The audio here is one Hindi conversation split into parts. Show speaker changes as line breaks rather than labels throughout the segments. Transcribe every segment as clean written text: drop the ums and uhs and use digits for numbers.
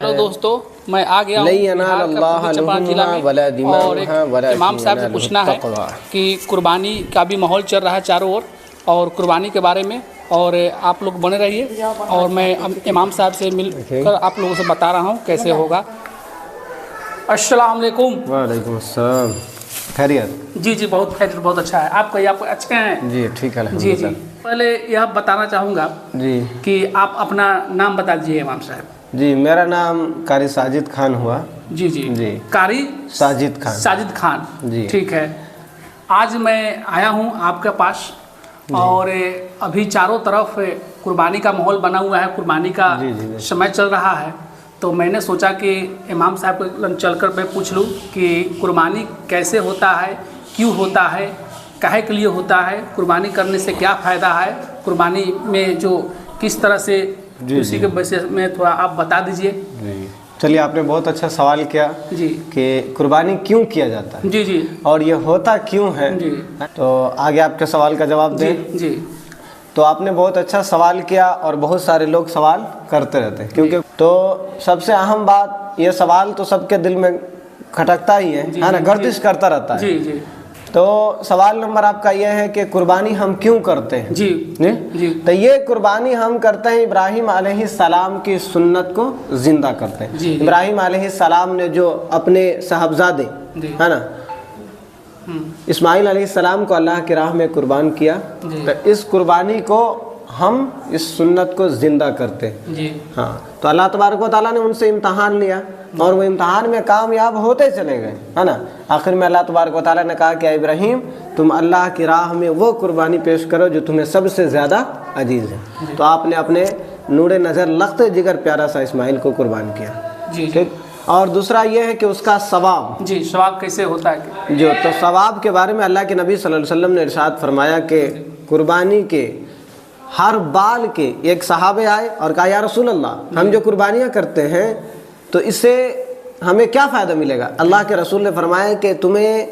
हेलो दोस्तों, मैं आ गया हूँ बिहार का चंपारण जिला में और एक इमाम साहब से पूछना है कि कुर्बानी का भी माहौल चल रहा है चारों ओर और कुर्बानी के बारे में, और आप लोग बने रहिए और मैं इमाम साहब से मिलकर आप लोगों से बता रहा हूँ कैसे होगा। अस्सलाम वालेकुम।
वालेकुम अस्सलाम। खैरियत?
जी जी, बहुत खैरियत, बहुत अच्छा है। आप कहिए, आप अच्छे हैं?
जी ठीक है।
जी जी, पहले यह बताना चाहूँगा
जी
कि आप अपना नाम बता दीजिए इमाम साहब।
जी, मेरा नाम कारी साजिद खान हुआ।
जी जी
जी,
कारी
साजिद खान।
साजिद खान
जी
ठीक है। आज मैं आया हूँ आपके पास और अभी चारों तरफ कुर्बानी का माहौल बना हुआ है, कुर्बानी का समय चल रहा है, तो मैंने सोचा कि इमाम साहब को चलकर मैं पूछ लूँ कि कुर्बानी कैसे होता है, क्यों होता है, काहे के लिए होता है, कुर्बानी करने से क्या फ़ायदा है, कुर्बानी में जो किस तरह से, उसी के विषय में थोड़ा आप बता दीजिए।
जी चलिए, आपने बहुत अच्छा सवाल किया
जी
कि कुर्बानी क्यों किया जाता है।
जी जी,
और ये होता क्यों है।
जी
तो आगे आपके सवाल का जवाब दें।
जी जी,
तो आपने बहुत अच्छा सवाल किया और बहुत सारे लोग सवाल करते रहते हैं, क्योंकि तो सबसे अहम बात, ये सवाल तो सबके दिल में खटकता ही है ना, गर्दिश करता रहता है।
जी जी,
तो सवाल नंबर आपका यह है कि कुर्बानी हम क्यों करते हैं।
जी जी,
तो ये कुर्बानी हम करते हैं इब्राहिम अलैहिस्सलाम की सुन्नत को जिंदा करते हैं। इब्राहिम अलैहिस्सलाम ने जो अपने साहबजादे है ना इस्माइल अलैहिस्सलाम को अल्लाह की राह में कुर्बान किया, तो इस कुर्बानी को हम इस सुन्नत को जिंदा करते हैं।
जी
हाँ, तो अल्लाह तबारक व तआला ने उनसे इम्तहान लिया और वो इम्तहान में कामयाब होते चले गए, है ना। आखिर में अल्लाह तबारक व तआला ने कहा कि इब्राहिम, तुम अल्लाह की राह में वो कुर्बानी पेश करो जो तुम्हें सबसे ज़्यादा अजीज़ है। तो आपने अपने नूरे नज़र लख्त जिगर प्यारा सा इस्माइल को कुर्बान किया। ठीक। और दूसरा ये है कि उसका सवाब,
जी, सवाब कैसे होता है
जो, तो सवाब के बारे में अल्लाह के नबी सल्लल्लाहु अलैहि वसल्लम ने इरशाद फरमाया कि कुर्बानी के हर बाल के एक सहाबे आए और कहा, या रसूल अल्लाह, हम जो कुर्बानियाँ करते हैं तो इससे हमें क्या फ़ायदा मिलेगा। अल्लाह के रसूल ने फरमाया कि तुम्हें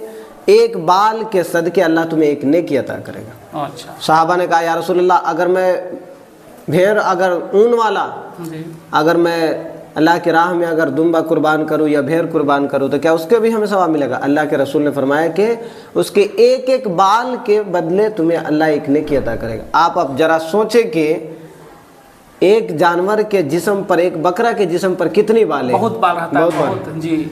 एक बाल के सदके अल्लाह तुम्हें एक नेकी अता करेगा।
अच्छा।
सहाबा ने कहा, या रसूल अल्लाह, अगर मैं भेड़, अगर ऊन वाला, अगर मैं अल्लाह की राह में अगर दुम्बा कुर्बान करूँ या भेड़ कुर्बान करूँ तो क्या उसके भी हमें सवाब मिलेगा। अल्लाह के रसूल ने फरमाया कि उसके एक एक बाल के बदले तुम्हें अल्लाह एक नेकी अता करेगा। आप अब जरा सोचें कि एक जानवर के जिस्म पर, एक बकरा के जिस्म पर कितनी बाल है?
बहुत बाल रहता है, बहुत जी,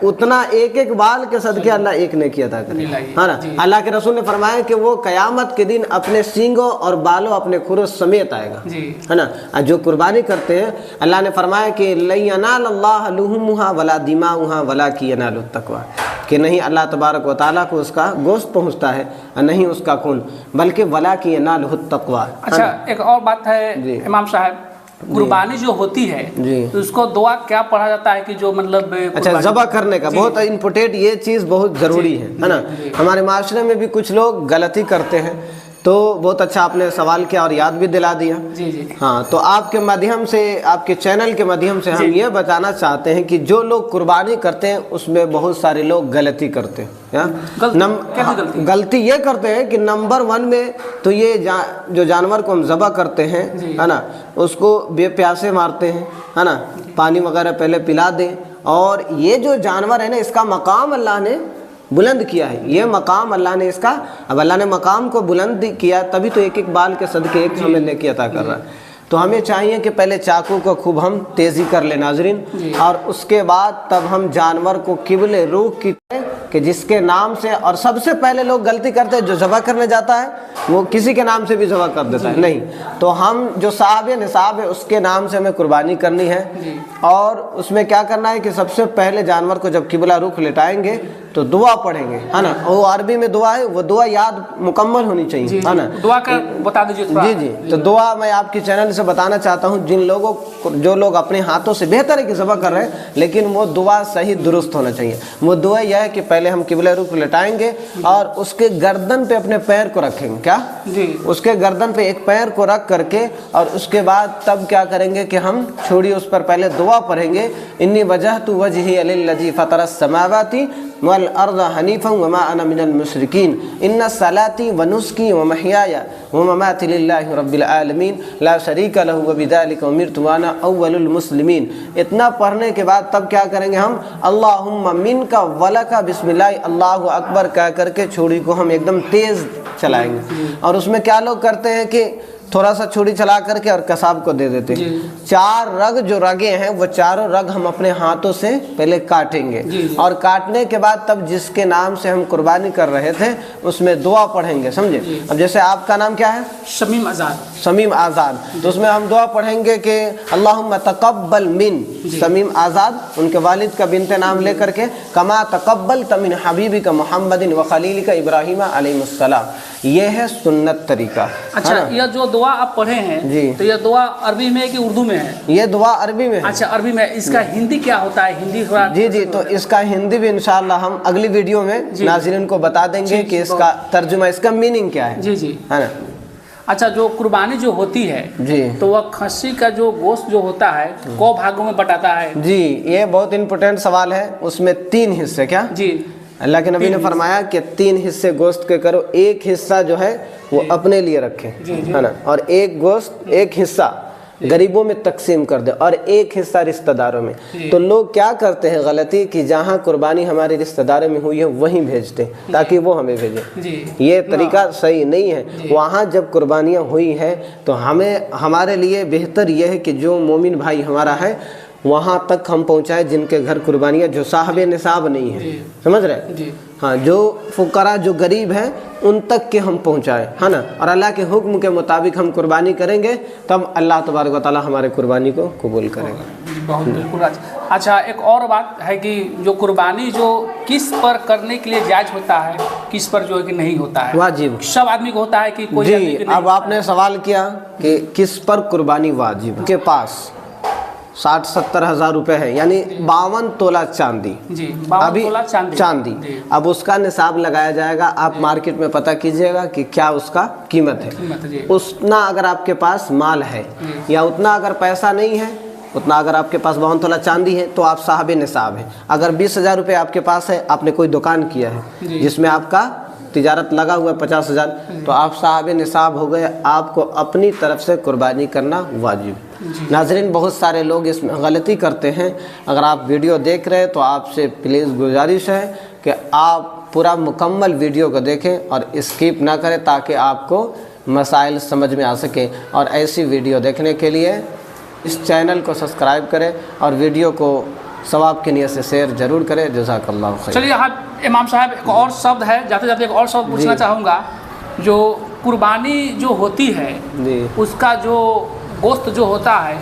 उतना एक एक बाल के सदके अल्लाह एक नेकी अता करेगा, है ना। अल्लाह के रसूल ने फरमाया कि वो कयामत के दिन अपने सींगों और बालों, अपने खुरों समेत आएगा, है ना। जो कुर्बानी करते हैं, अल्लाह ने फरमाया कि लन यनालल्लाह लुहुमुहा वला दिमाउहा वलाकिन यनालुत तक़वा, कि नहीं अल्लाह तबारक व तआला को उसका गोश्त पहुँचता है और नहीं उसका खून, बल्कि वलाकिन यनालुत तक़वा। अच्छा,
एक और बात है इमाम साहब, कुर्बानी जो होती है तो उसको दुआ क्या पढ़ा जाता है कि जो मतलब,
अच्छा, ज़बह करने का बहुत इम्पोर्टेंट, ये चीज़ बहुत ज़रूरी है ना। हमारे माशरे में भी कुछ लोग गलती करते हैं, तो बहुत अच्छा आपने सवाल किया और याद भी दिला दिया।
जी जी,
हाँ, तो आपके माध्यम से, आपके चैनल के माध्यम से हम ये बताना चाहते हैं कि जो लोग कुर्बानी करते हैं उसमें बहुत सारे लोग गलती करते हैं। गलती ये करते हैं कि नंबर 1 में तो ये जो जानवर को हम ज़बह करते हैं, है ना, उसको बेप्यासे मारते हैं, है ना, पानी वगैरह पहले पिला दें। और ये जो जानवर है ना, इसका मकाम अल्लाह ने बुलंद किया है, ये मकाम अल्लाह ने इसका, अब अल्लाह ने मकाम को बुलंद किया तभी तो एक एक बाल के सदके एक हमें नेकी अता कर रहा है। तो हमें चाहिए कि पहले चाकू को खूब हम तेज़ी कर लें नाजरीन, और उसके बाद तब हम जानवर को किबले रुख की कि जिसके नाम से, और सबसे पहले लोग गलती करते हैं, जो ज़बह करने जाता है वो किसी के नाम से भी ज़बह कर देता है। नहीं, तो हम जो साहब निसाब है उसके नाम से हमें कुर्बानी करनी है। और उसमें क्या करना है कि सबसे पहले जानवर को जब किबला रुख लेटाएंगे तो दुआ पढ़ेंगे, है ना। वो अरबी में दुआ है, वो दुआ याद मुकम्मल होनी चाहिए, है ना।
दुआ का बता दीजिए।
जी जी, तो दुआ मैं आपके चैनल से बताना चाहता हूँ, जिन लोगों को, जो लोग अपने हाथों से बेहतर है कि ज़बह कर रहे हैं, लेकिन वो दुआ सही दुरुस्त होना चाहिए। वो दुआ यह है कि पहले हम किबला रुख लेटाएंगे और उसके गर्दन पे अपने पैर को रखेंगे, क्या
जी, उसके
गर्दन पे एक पैर को रख करके, और उसके बाद तब क्या करेंगे कि हम छोड़िए उस पर पहले दुआ पढ़ेंगे, इन्नी वजहतु वजही लिल्लज़ी फ़तरस समावाति वल अर्ज़ हनीफ़न वमा अना मिनल मुशरिकीन इन्ना सलाती व नुस्की व महयाया व ममाती लिल्लाहि रब्बिल आलमीन ला शरीका लहु व बिज़ालिका उमिरतु व अना अव्वलुल मुस्लिमीन। इतना पढ़ने के बाद तब क्या करेंगे हम, अल्लाहुम्मा मिनका वलका बिस्मिल्लाह अल्लाहु अकबर कह करके छुरी को हम एकदम तेज़ चलाएंगे। और उसमें क्या लोग करते हैं कि थोड़ा सा छुरी चला करके और कसाब को दे देते हैं। 4 रग जो रगे हैं वो चारों रग हम अपने हाथों से पहले काटेंगे और काटने के बाद तब जिसके नाम से हम कुर्बानी कर रहे थे उसमें दुआ पढ़ेंगे, समझे। अब जैसे आपका नाम क्या है?
शमीम आज़ाद।
शमीम आज़ाद, तो उसमें हम दुआ पढ़ेंगे कि अल्लाहुम्मा तक़ब्बल मिन शमीम आज़ाद, उनके वालिद का बिनते नाम लेकर के, कमा तक़ब्बल तमिन हबीबिका मुहम्मदिन व खलीलिका इब्राहीम अलैहिस्सलाम। ये है सुन्नत तरीका।
अच्छा, यह जो दुआ आप पढ़े हैं
जी, तो
यह दुआ अरबी में है कि उर्दू में है?
ये दुआ अरबी में है।
अच्छा, अरबी में। इसका हिंदी क्या होता है? हिंदी थोड़ा
जी, तो इसका हिंदी भी इंशाअल्लाह हम अगली वीडियो में नाज़रीन को बता देंगे कि इसका तर्जुमा, इसका मीनिंग क्या है।
जी,
है ना।
अच्छा, जो कुर्बानी जो होती है
जी, तो
वह खस्सी का जो गोश्त जो होता है कौ भागों में बटाता है?
जी, ये बहुत इम्पोर्टेंट सवाल है। उसमें 3 हिस्से, क्या जी, अल्लाह के नबी ने फरमाया कि 3 हिस्से गोश्त के करो। एक हिस्सा जो है वो अपने लिए रखें, है ना, और एक हिस्सा गरीबों में तकसीम कर दे और एक हिस्सा रिश्तेदारों में। तो लोग क्या करते हैं गलती कि जहाँ कुर्बानी हमारे रिश्तेदारों में हुई है वहीं भेजते हैं ताकि वो हमें भेजें। ये तरीका सही नहीं है। वहाँ जब कुर्बानियाँ हुई है तो हमारे लिए बेहतर यह है कि जो मोमिन भाई हमारा है वहाँ तक हम पहुँचाए जिनके घर कुर्बानियाँ, जो साहबे निसाब नहीं है, समझ रहे। हाँ, जो फुकरा जो गरीब हैं उन तक के हम पहुँचाए, है ना। और अल्लाह के हुक्म के मुताबिक हम कुर्बानी करेंगे तब अल्लाह तबारक व तआला हमारे कुर्बानी को कबूल करेगा।
बहुत बिल्कुल। अच्छा, एक और बात है कि जो कुर्बानी जो किस पर करने के लिए जायज़ होता है, किस पर जो है कि नहीं होता है? वाजिब सब आदमी को होता है कि कोई
जी। अब आपने सवाल किया कि किस पर कुर्बानी वाजिब, के पास 60-70 हज़ार रुपए है, यानी 52 तोला चांदी
जी,
अभी चांदी। अब उसका निसाब लगाया जाएगा। आप मार्केट में पता कीजिएगा कि क्या उसका कीमत है। उतना अगर आपके पास माल है या उतना अगर पैसा नहीं है, उतना अगर आपके पास 52 तोला चांदी है तो आप साहबे निसाब है। अगर 20,000 रुपये आपके पास है, आपने कोई दुकान किया है जिसमें आपका तिजारत लगा हुआ है 50,000, तो आप साहबे निसाब हो गए। आपको अपनी तरफ से कुर्बानी करना वाजिब। नाज़रीन, बहुत सारे लोग इसमें गलती करते हैं। अगर आप वीडियो देख रहे हैं तो आपसे प्लीज़ गुजारिश है कि आप पूरा मुकम्मल वीडियो को देखें और स्किप ना करें ताकि आपको मसाइल समझ में आ सके। और ऐसी वीडियो देखने के लिए इस चैनल को सब्सक्राइब करें और वीडियो को सवाब की नियत से शेयर जरूर करें। जज़ाकल्लाह खैर।
चलिए, यहाँ इमाम साहब एक और शब्द है, जाते जाते एक और शब्द पूछना चाहूँगा। जो कुर्बानी जो होती है उसका जो गोश्त जो होता है,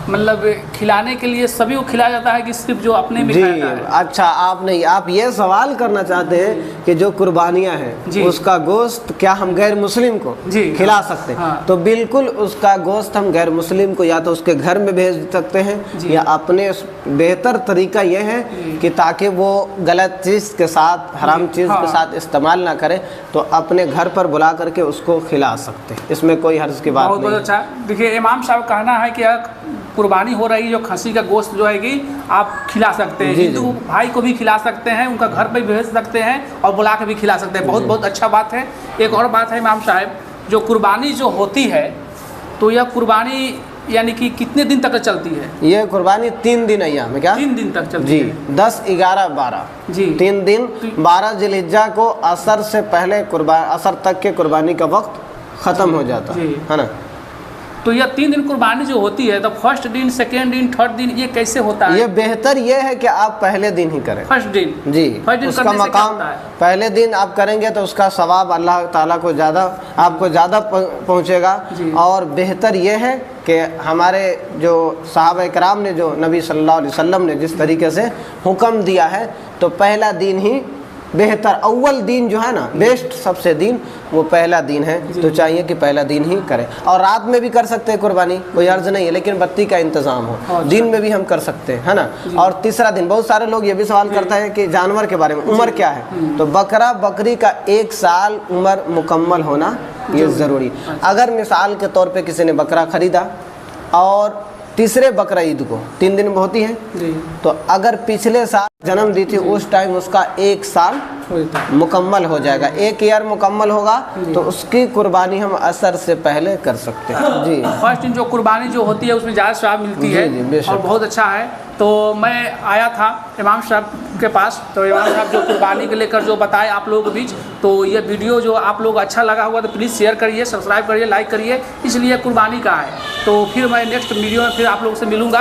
मतलब खिलाने के लिए सभी को खिलाया जाता है कि सिर्फ जो अपने में खाया जाता है? अच्छा,
आप ये सवाल करना चाहते हैं कि जो कुर्बानियाँ हैं उसका गोश्त क्या हम गैर मुस्लिम को खिला सकते हैं? हाँ। तो बिल्कुल उसका गोश्त हम गैर मुस्लिम को या तो उसके घर में भेज सकते हैं या अपने बेहतर तरीका यह है कि ताकि वो गलत चीज़ के साथ, हराम चीज़ के साथ इस्तेमाल ना करे, तो अपने घर पर बुला करके उसको खिला सकते हैं। इसमें कोई हर्ज की बात नहीं।
बहुत अच्छा। देखिए, इमाम साहब कहना है कि कुर्बानी हो रही है, जो खस्सी का गोश्त जो है कि आप खिला सकते हैं, हिंदू भाई को भी खिला सकते हैं, उनका घर पे भेज सकते हैं और बुला के भी खिला सकते हैं। बहुत अच्छा बात है। एक और बात है इमाम साहब, जो कुर्बानी जो होती है तो यह कुर्बानी यानी कि कितने दिन तक चलती है?
ये कुर्बानी 3 दिन अय्याम में, क्या
3 दिन तक चलती है?
10, 11, 12 जी, 3 दिन। 12 ज़िलहिज्जा को असर से पहले असर तक के कुर्बानी का वक्त ख़त्म हो जाता है ना।
तो यह 3 दिन कुर्बानी जो होती है, तो फर्स्ट दिन, सेकेंड दिन, थर्ड दिन ये कैसे होता है?
ये बेहतर ये है कि आप पहले दिन ही करें।
फर्स्ट दिन
जी, उसका मकाम पहले दिन आप करेंगे तो उसका सवाब अल्लाह ताला को आपको ज़्यादा पहुँचेगा। और बेहतर ये है कि हमारे जो सहाबा इकराम ने, जो नबी सल्लल्लाहु अलैहि वसल्लम ने जिस तरीके से हुक्म दिया है, तो पहला दिन ही बेहतर, अव्वल दिन जो है ना, बेस्ट सबसे दिन वो पहला दिन है। तो चाहिए कि पहला दिन ही करें। और रात में भी कर सकते हैं कुर्बानी, कोई अर्ज नहीं है, लेकिन बत्ती का इंतज़ाम हो। दिन में भी हम कर सकते हैं, है ना। और तीसरा दिन, बहुत सारे लोग ये भी सवाल करते हैं कि जानवर के बारे में उम्र क्या है, तो बकरा बकरी का 1 साल उम्र मुकम्मल होना ये ज़रूरी। अगर मिसाल के तौर पर किसी ने बकरा ख़रीदा और तीसरे बकरा ईद को 3 दिन में होती है
जी।
तो अगर पिछले साल जन्म दी थी उस टाइम उसका 1 साल मुकम्मल हो जाएगा, 1 ईयर मुकम्मल होगा तो उसकी कुर्बानी हम असर से पहले कर सकते हैं जी।
फर्स्ट दिन जो कुर्बानी जो होती है उसमें ज़्यादा स्वाब मिलती है और बहुत अच्छा है। तो मैं आया था इमाम साहब के पास, तो इमाम साहब जो कुर्बानी के लेकर जो बताए आप लोगों के बीच, तो ये वीडियो जो आप लोग अच्छा लगा होगा तो प्लीज़ शेयर करिए, सब्सक्राइब करिए, लाइक करिए, इसलिए कुर्बानी का है। तो फिर मैं नेक्स्ट वीडियो में फिर आप लोगों से मिलूँगा।